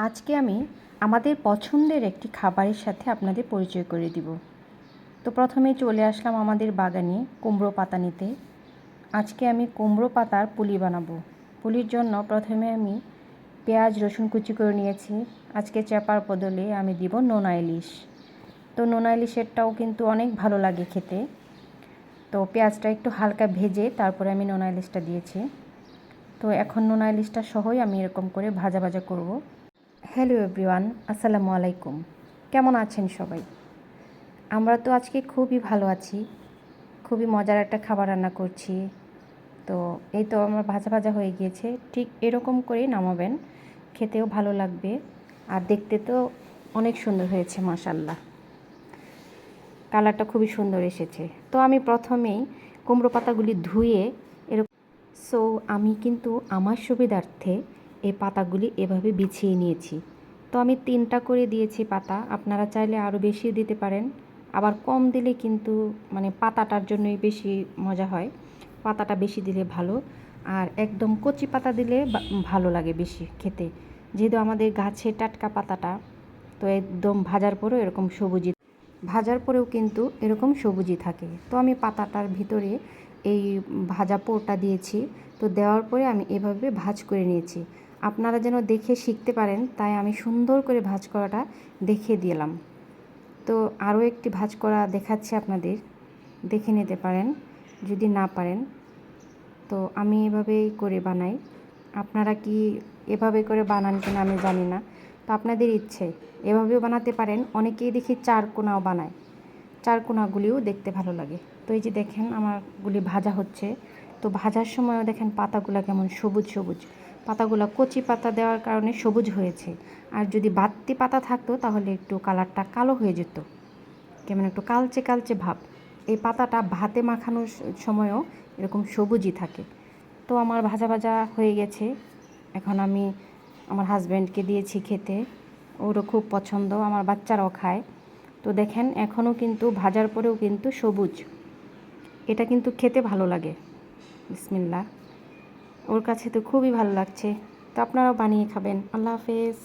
আজকে আমি আমাদের পছন্দের একটি খাবারের সাথে আপনাদের পরিচয় করে দিব। তো প্রথমেই চলে আসলাম আমাদের বাগানে কুমড়ো পাতা নিতে। আজকে আমি কুমড়ো পাতার পুলি বানাবো। পুলির জন্য প্রথমে আমি পেঁয়াজ রসুন কুচি করে নিয়েছি। আজকে চ্যাপার বদলে আমি দিব নোনা ইলিশ। তো নোনা ইলিশেরটাও কিন্তু অনেক ভালো লাগে খেতে। তো পেঁয়াজটা একটু হালকা ভেজে তারপরে আমি নোনা ইলিশটা দিয়েছি। তো এখন নোনা ইলিশটা সহই আমি এরকম করে ভাজা ভাজা করব। হ্যালো এভরিওয়ান, আসসালামু আলাইকুম। কেমন আছেন সবাই? আমরা তো আজকে খুবই ভালো আছি। খুবই মজার একটা খাবার রান্না করছি। তো এই তো আমার ভাজা ভাজা হয়ে গিয়েছে। ঠিক এরকম করেই নামাবেন, খেতেও ভালো লাগবে আর দেখতে তো অনেক সুন্দর হয়েছে মাশাআল্লাহ। কালারটা খুবই সুন্দর এসেছে। তো আমি প্রথমেই কুমড়ো পাতাগুলি ধুয়ে আমি কিন্তু আমার সুবিধার্থে এই পাতাগুলি এভাবে বিছিয়ে নিয়েছি। তো আমি 3টা করে দিয়েছি পাতা, আপনারা চাইলে আরও বেশি দিতে পারেন, আবার কম দিলে কিন্তু পাতাটার জন্যই বেশি মজা হয়, পাতাটা বেশি দিলে ভালো। আর একদম কচি পাতা দিলে ভালো লাগে বেশি খেতে, যেহেতু আমাদের গাছের টাটকা পাতাটা। তো একদম ভাজার পরেও কিন্তু এরকম সবুজই থাকে। তো আমি পাতাটার ভিতরে এই ভাজা পোরটা দিয়েছি। তো দেওয়ার পরে আমি এভাবে ভাজ করে নিয়েছি, আপনারা যেন দেখে শিখতে পারেন, তাই আমি সুন্দর করে ভাজ করাটা দেখিয়ে দিলাম। তো আরও একটি ভাজ করা দেখাচ্ছি, আপনাদের দেখে নিতে পারেন যদি না পারেন। তো আমি এভাবেই করে বানাই, আপনারা কি এভাবে করে বানান কিনা আমি জানি না। তো আপনাদের ইচ্ছে, এভাবেও বানাতে পারেন। অনেকেই দেখি চারকোনাও বানায়, চারকোনাগুলিও দেখতে ভালো লাগে। তো এই যে দেখেন আমারগুলি ভাজা হচ্ছে। তো ভাজার সময়ও দেখেন পাতাগুলো কেমন সবুজ সবুজ, পাতাগুলো কচি পাতা দেওয়ার কারণে সবুজ হয়েছে। আর যদি বাড়তি পাতা থাকতো তাহলে একটু কালারটা কালো হয়ে যেত, কেমন একটু কালচে কালচে ভাব। এই পাতাটা ভাতে মাখানোর সময়ও এরকম সবুজই থাকে। তো আমার ভাজা ভাজা হয়ে গেছে। এখন আমি আমার হাজব্যান্ডকে দিয়েছি খেতে, ওরও খুব পছন্দ, আমার বাচ্চারাও খায়। তো দেখেন এখনও কিন্তু ভাজার পরেও কিন্তু সবুজ, এটা কিন্তু খেতে ভালো লাগে। বিসমিল্লাহ, ওর কাছে তো খুবই ভালো লাগছে। তো আপনারাও বানিয়ে খাবেন। আল্লাহ হাফেজ।